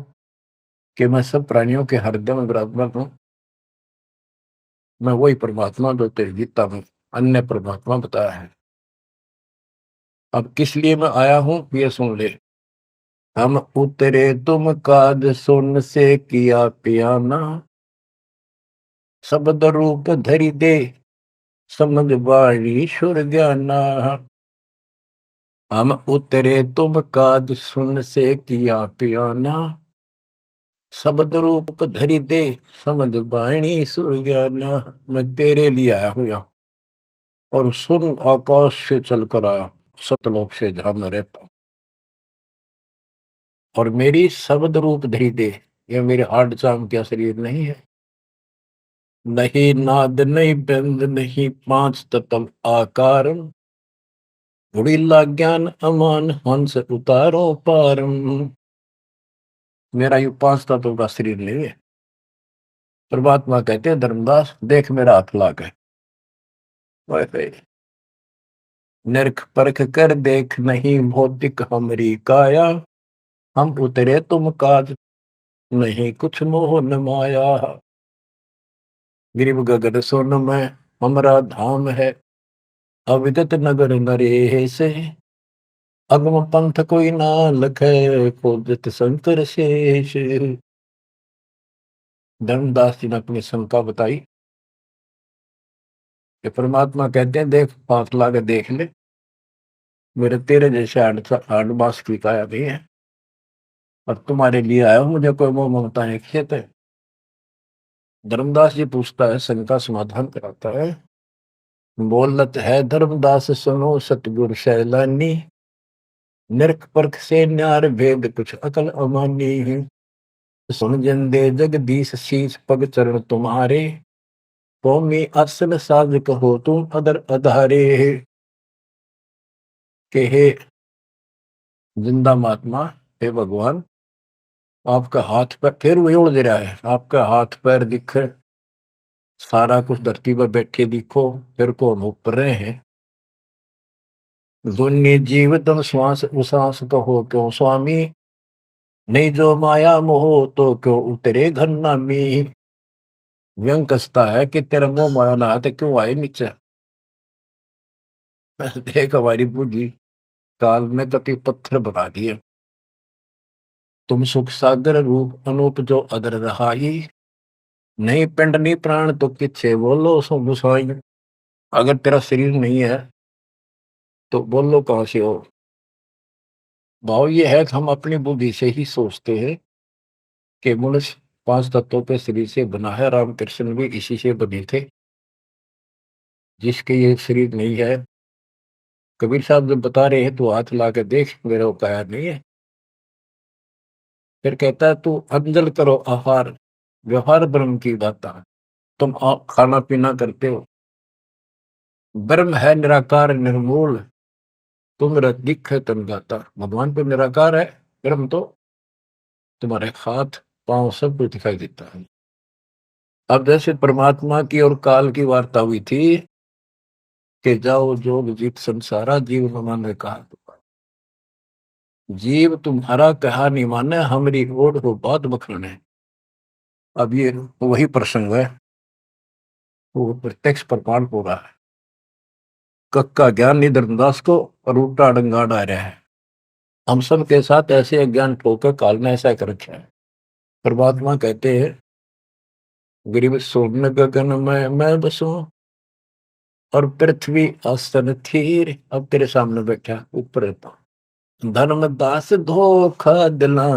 कि मैं सब प्राणियों के हृदय में विराजमान हूँ, मैं वही परमात्मा जो तेरी गीता में अन्य परमात्मा बताया है। अब किस लिए मैं आया हूं ये सुन ले। हम उतरे तुम काज सुन से किया पियाना, शब्द रूप धरि दे, समझ वाणी सुर ज्ञाना। हम उतरे तुम काज सुन से किया पियाना, शब्द रूप धरि दे, समझ वाणी सुर ज्ञाना। मैं तेरे लिए आया हूं यहाँ, और सुन आकाश से चलकर आया, सतलोक से जहां मैं रहता हूं। और मेरी शब्द रूप धरि दे, ये मेरे हार्ड चाम का शरीर नहीं है, नहीं नाद नहीं बंद नहीं पांच तत्व आकार, उड़ीला ज्ञान अमान हंस उतारो पारम। मेरा ये पांच तत्वों का शरीर नहीं है। परमात्मा कहते हैं, धर्मदास देख मेरा हाथ लाग है, नरक परख कर देख नहीं भौतिक हमरी काया, हम उतरे तुम काज नहीं कुछ मोह न माया। गिरिव गगन सोन में हमरा धाम है, अविदत नगर नरे से, अगम पंथ कोई ना लखे, खोजत शंकर शेष। धर्मदास जी ने अपनी शंका बताई कि परमात्मा कहते हैं, देख पास लाके देख ले, मेरे तेरे जैसे आठ मास की काया नहीं है, और तुम्हारे लिए आया हूं, मुझे कोई मोह ममता है खेत है। धर्मदास जी पूछता है, शंका समाधान कराता है, बोलत है धर्मदास सुनो सतगुरु सैलानी, नरक परख से न्यार भेद कुछ अकल अमानी है। सुन जन दे जगदीश शीश पग चरण तुम्हारे, कौमी असल साज कहो तुम अदर अधारे। के हे जिंदा महात्मा, हे भगवान, आपका हाथ पैर फिर वही उड़ दे रहा है, आपका हाथ पैर दिख, सारा कुछ धरती पर बैठे दिखो, फिर कौन ऊपर रहे हैं। दुन्नी जीव तम श्वास उश्वास कहो क्यों स्वामी, नहीं जो माया मोह तो क्यों उतरे घर नामी। व्यंग कसता है कि तेरा मोह माया ना तो क्यों आए नीचे। देख हमारी बुद्धि काल में कति पत्थर बना दिए, तुम सुख सागर रूप अनूप जो अदर रहाई, नहीं पिंड नहीं प्राण तो किच्छे बोलो सो गुसाई। अगर तेरा शरीर नहीं है तो बोलो कहां से हो। भाव ये है कि हम अपनी बुद्धि से ही सोचते हैं कि मनुष्य पांच तत्वों पे शरीर से बना है, रामकृष्ण भी इसी से बने थे। जिसके ये शरीर नहीं है, कबीर साहब जब बता रहे हैं तो हाथ ला के देख, मेरा वो काया नहीं है। फिर कहता है, तू अंजल करो आहार, व्यवहार ब्रह्म की दाता। तुम खाना पीना करते हो, ब्रह्म है निराकार निर्मूल, तुम दिख है तन गाता। भगवान तो निराकार है, ब्रह्म तो तुम्हारे हाथ पांव सब कुछ दिखाई देता है। अब जैसे परमात्मा की और काल की वार्ता हुई थी कि जाओ जोग जीत संसारा, जीव न माने कहा। जीव तुम्हारा कहा नहीं माने, हमारी ओर हो बात बखाने। अब ये वही प्रसंग है, वो प्रत्यक्ष प्रमाण हो रहा है। कक्का ज्ञान नहीं धर्मदास को, और उल्टा डंगा डा रहा है। हम सब के साथ ऐसे अज्ञान ठोकर काल ने ऐसा कर रखा है। परमात्मा कहते हैं गरीब सोन गगन में मैं बसूं, और पृथ्वी आसन थीर। अब तेरे सामने बैठा ऊपर रहता। धर्मदास धोखा दिला,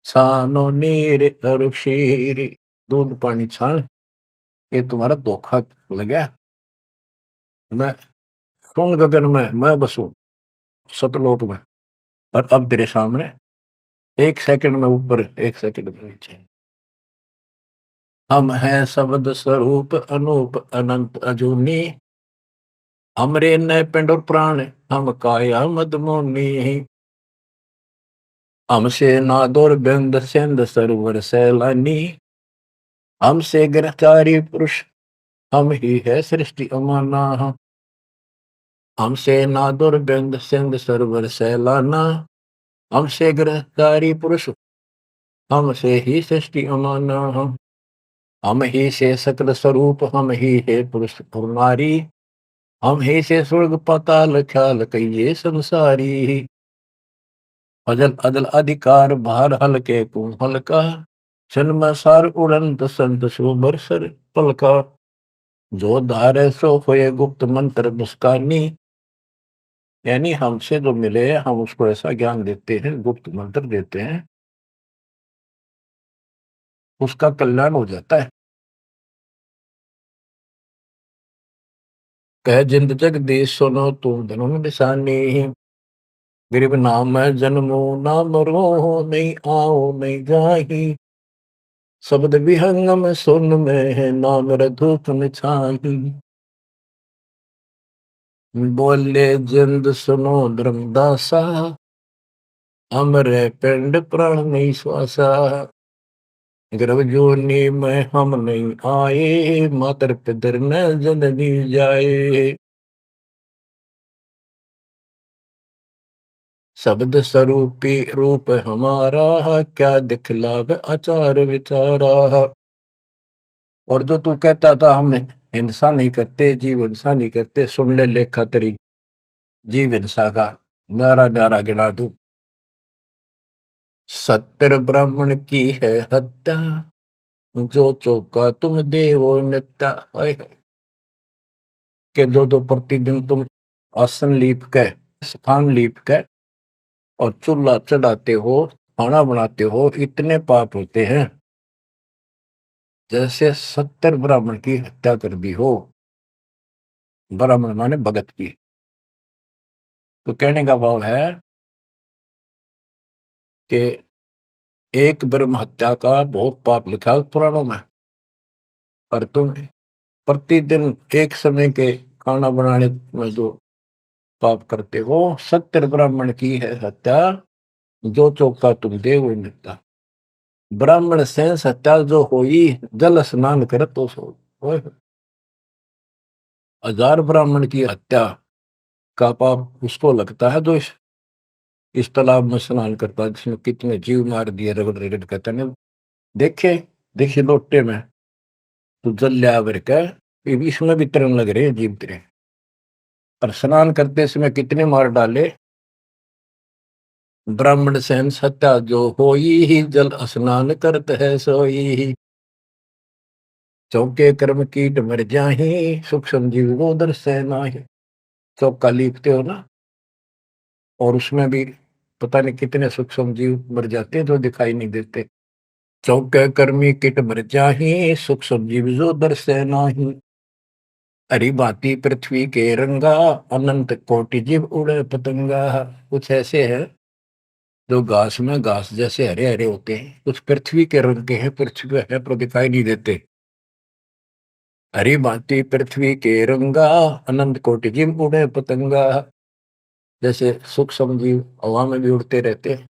छानो नीर और शीर। दूध पानी छान, ये तुम्हारा धोखा लगा। मैं कौन गगन में मैं बसूं, सतलोक में, और अब तेरे सामने एक सेकंड में ऊपर, एक सेकंड में नीचे। हम हैं शब्द स्वरूप अनूप अनंत अजूनी, हमरे न पिंड और प्राण, हम काया मदमोनी। हमसे नादोर बिंद सिंध सरोवर सैलानी, हमसे गिरफ्तारी पुरुष, हम ही है सृष्टि अमाना। हमसे नादुर बिंद सिंध सरोवर सैलाना, हमसे गिरफ्तारी पुरुष, हमसे ही सृष्टि अमाना। हम ही से सकल स्वरूप, हम ही है पुरुष और नारी, हम ही से स्वर्ग पाताल ख्याल कहिए संसारी। अजल अदल अधिकार भार हल्के को हल्का, जन्म सार उड़ंत संत सुबर सर पलका। जो धारे सो होए गुप्त मंत्र मुस्कानी, यानी हमसे जो मिले हम उसको ऐसा ज्ञान देते हैं, गुप्त मंत्र देते हैं, उसका कल्याण हो जाता है। कह जिंद जग देश सुनो तुम धनुम निशानी, गरीब नाम है जन्मो ना मरो, नहीं आओ नहीं जाही। शब्द विहंगम सुन में है नाम रधूप छाही। बोले जिंद सुनो धर्मदासा, अमरे पिंड प्राण नहीं श्वासा। गर्भ जोनी में हम नहीं आए, मातर पितर न जननी जाए। शब्द स्वरूपी रूप हमारा, क्या दिखलावे आचार विचारा। और जो तू कहता था हम हिंसा नहीं करते, जीव हिंसा नहीं करते, सुन ले लेखा तेरी जीव हिंसा का नारा नारा गिना दू। सत्तर ब्राह्मण की है हत्या, जो चौका तुम देवो नित्या। के दो दो प्रतिदिन तुम आसन लीप के, स्थान लीप के और चूल्हा चढ़ाते हो, खाना बनाते हो, इतने पाप होते हैं जैसे 70 ब्राह्मण की हत्या कर दी हो। ब्राह्मण माने भगत की। तो कहने का भाव है कि एक ब्रह्म हत्या का बहुत पाप लिखा है पुराणों में, और तुम प्रतिदिन एक समय के खाना बनाने में जो पाप करते हो, 70 ब्राह्मण की है हत्या, जो चौका तुम दे वो मिलता। ब्राह्मण से हत्या जो हुई, जल स्नान कर तो सो। ओए, 1000 ब्राह्मण की हत्या का पाप उसको लगता है जो इस तालाब में स्नान करता है, जिसमें कितने जीव मार दिए, रगड़ रगड़ कहते हैं। देखे देखिए लोटे में तो जल लिया भर के, इसमें भी तरन लग रहे हैं जीव तेरे। और स्नान करते समय कितने मार डाले। ब्राह्मण सहन सत्या जो होई ही, जल स्नान करत है सोई ही। चौके कर्म कीट मर जाही, सूक्ष्म जीव वो दर्शे नाही। चौका लीपते हो ना, और उसमें भी पता नहीं कितने सूक्ष्म जीव मर जाते हैं जो दिखाई नहीं देते। चौके कर्मी किट मर जाही, सूक्ष्म जीव जो दर्शे नाही। हरी भांति पृथ्वी के रंगा, अनंत कोटि जीव उड़े पतंगा। कुछ ऐसे है जो घास में घास जैसे हरे हरे होते हैं, कुछ पृथ्वी के रंग के हैं, पृथ्वी पे है पर दिखाई नहीं देते। हरी भांति पृथ्वी के रंगा, अनंत कोटि जीव उड़े पतंगा। जैसे सूक्ष्म जीव हवा में भी उड़ते रहते हैं,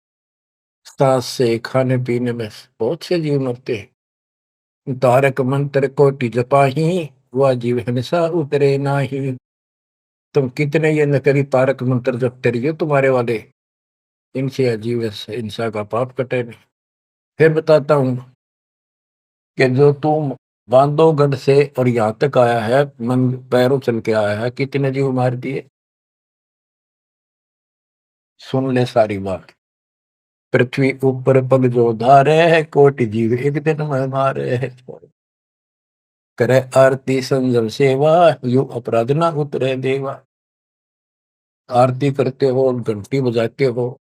सांस से खाने पीने में बहुत से जीव मरते हैं। तारक मंत्र कोटि जपाही, वह जीव हिंसा उतरे नाही। तुम कितने ये नकली तारक मंत्र जपते रहिए तुम्हारे वाले, इनसे अजीब हिंसा का पाप कटे नहीं। फिर बताता हूं कि जो तुम बांधवगढ़ से और यहाँ तक आया है, मन पैरों चल के आया है, कितने जीव मार दिए। सुन ले सारी बात। पृथ्वी ऊपर पग जो धारे है, कोटि जीव एक दिन में मारे है। करे आरती संजम सेवा, यु अपराध ना उतरे देवा। आरती करते हो, घंटी बजाते हो,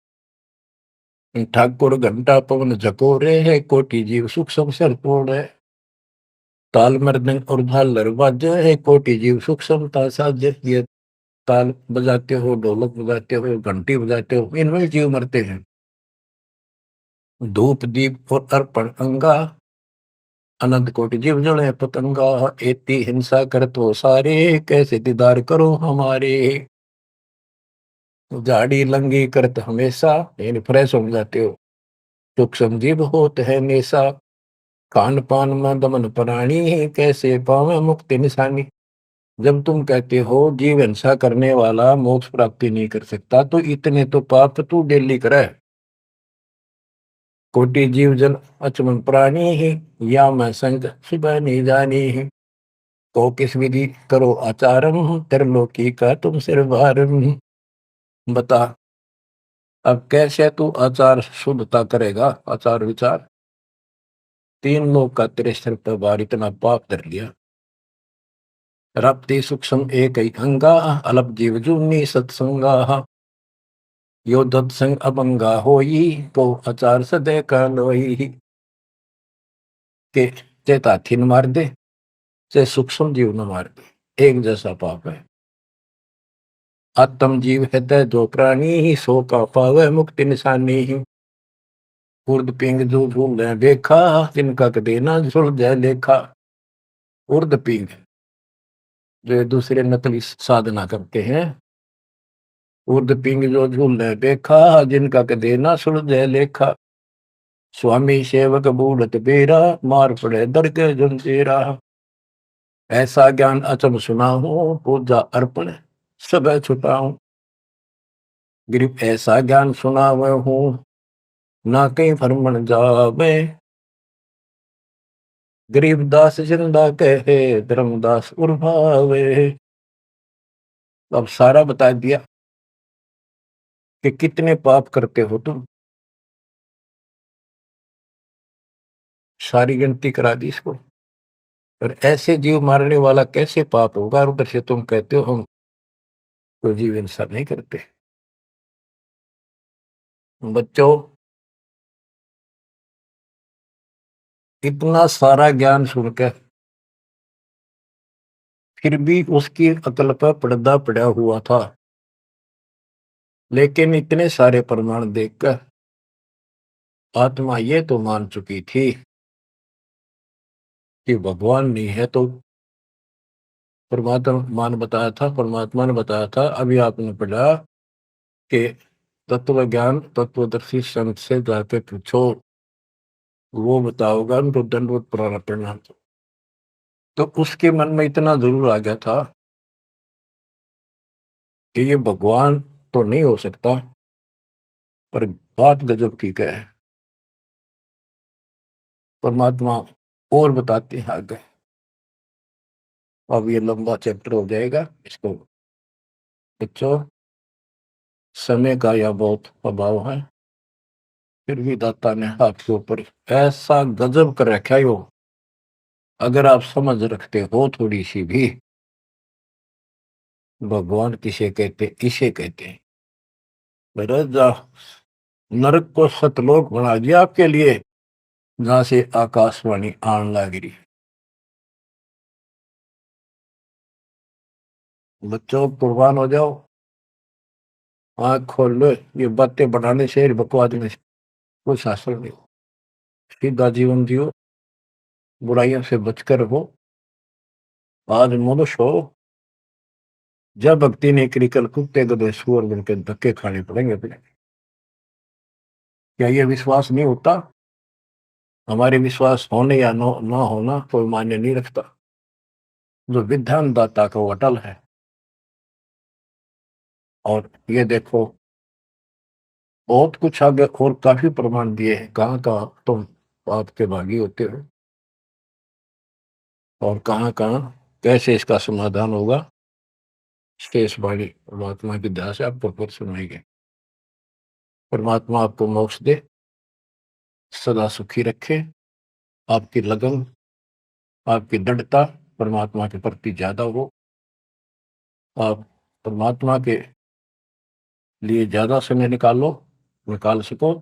ठाकुर घंटा पवन झकोरे है, कोटि जीव सुख संसर तोड़े। ताल मृदंग और झालर बाजे है, कोटि जीव सुख समता साजे। ये ताल बजाते हो, ढोलक बजाते हो, घंटी बजाते हो, इनमें जीव मरते हैं। धूप दीप और अर्पण अंगा, अनंत कोटि जीव जड़े पतंगा। एती हिंसा कर तो सारे, कैसे दीदार करो हमारे। झाड़ी लंगी करत हमेशा, यानी फ्रेश हो जाते हो। सूक्ष्म जीव होते है नेसा, खान पान में दमन प्राणी, कैसे पावे मुक्ति निशानी। जब तुम कहते हो जीव हिंसा करने वाला मोक्ष प्राप्ति नहीं कर सकता, तो इतने तो पाप तू डेली करे। कोटि जीव जन अचमन प्राणी ही, या मैं संग सुबह नहीं जानी ही। तो किस विधि करो आचारम, त्रिलोकी का तुम सिर भारम। बता अब कैसे तू आचार शुद्धता करेगा, आचार विचार। तीन लोग का तेरे सिर पर भार इतना पाप धर लिया। रप्ति सूक्ष्म एक ही अंगा, अलप जीव जूनी सत्संगा। यो दत्संग अभंगा होई, को आचार सदे का लोई। के चेत हाथी न मार दे, चाहे सूक्ष्म जीव न मार दे, एक जैसा पाप है। आत्म जीव है तय जो प्राणी ही, सो का पावे मुक्ति निशानी ही। उर्द पिंग जो झूल देखा, जिनका कदे ना सुलझे लेखा। उर्द पिंग जो दूसरे नकली साधना करते हैं, उर्द पिंग जो झूल देखा, जिनका कदे ना सुलझे लेखा। स्वामी सेवक बूढ़त बेरा, मार पड़े दर के जंजीरा। ऐसा ज्ञान अचम सुना हूं, पूजा अर्पण सब छुटाऊं। गिरिप ऐसा ज्ञान सुना हूं, ना कहीं फरमन जावे। गरीबदास जिंदा कहे, धर्मदास उर्भावे। अब सारा बता दिया कि कितने पाप करते हो तुम, सारी गिनती करा दी इसको। और ऐसे जीव मारने वाला कैसे पाप होगा, और उधर से तुम कहते हो हम तो जीव हिंसा नहीं करते। बच्चों, इतना सारा ज्ञान सुनकर फिर भी उसकी अकल पर पर्दा पड़ा हुआ था। लेकिन इतने सारे प्रमाण देखकर आत्मा ये तो मान चुकी थी कि भगवान नहीं है, तो परमात्मा ने बताया था। अभी आपने पढ़ा कि तत्व ज्ञान तत्वदर्शी संत से जाके पूछो, वो बताओगा उनको दंडवत प्रणाम। तो उसके मन में इतना जरूर आ गया था कि ये भगवान तो नहीं हो सकता, पर बात गजब की क्या है। परमात्मा और बताते हैं आगे। अब ये लंबा चैप्टर हो जाएगा, इसको बच्चों समय का यह बहुत अभाव है। फिर भी दाता ने आपके ऊपर ऐसा गजब कर रखा है। यो अगर आप समझ रखते हो थोड़ी सी भी, भगवान किसे कहते, इसे कहते हैं। नरक को सतलोक बना दिया आपके लिए, जहां से आकाशवाणी आन लगी। बच्चों कुर्बान हो जाओ, आंख खोल लो। ये बातें बनाने से, बकवास में कोई शास्त्र नहीं। सीधा जीवन जियो, बुराइयों से बचकर रहो। आज मनुष्य हो, जब भक्ति नहीं करी, कल कुत्ते गधे सुअर बन के धक्के खाने पड़ेंगे अपने। क्या ये विश्वास नहीं होता? हमारे विश्वास होने या ना होना कोई मायने नहीं रखता। जो विधान दाता का वो अटल है। और ये देखो, बहुत कुछ आगे और काफी प्रमाण दिए हैं, कहाँ कहाँ तुम आपके भागी होते हो और कहाँ कहाँ कैसे इसका समाधान होगा। शेष वाणी परमात्मा की दया से आपको पर सुनाएंगे। परमात्मा आपको मोक्ष दे, सदा सुखी रखे, आपकी लगन, आपकी दृढ़ता परमात्मा के प्रति ज्यादा हो, आप परमात्मा के लिए ज्यादा समय निकाल सको।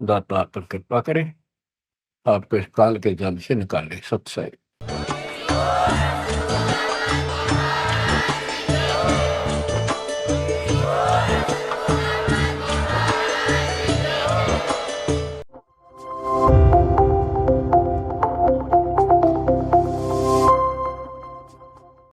दाता आप पर कृपा करें, आपको इस काल के जल से निकाले। सत्सय।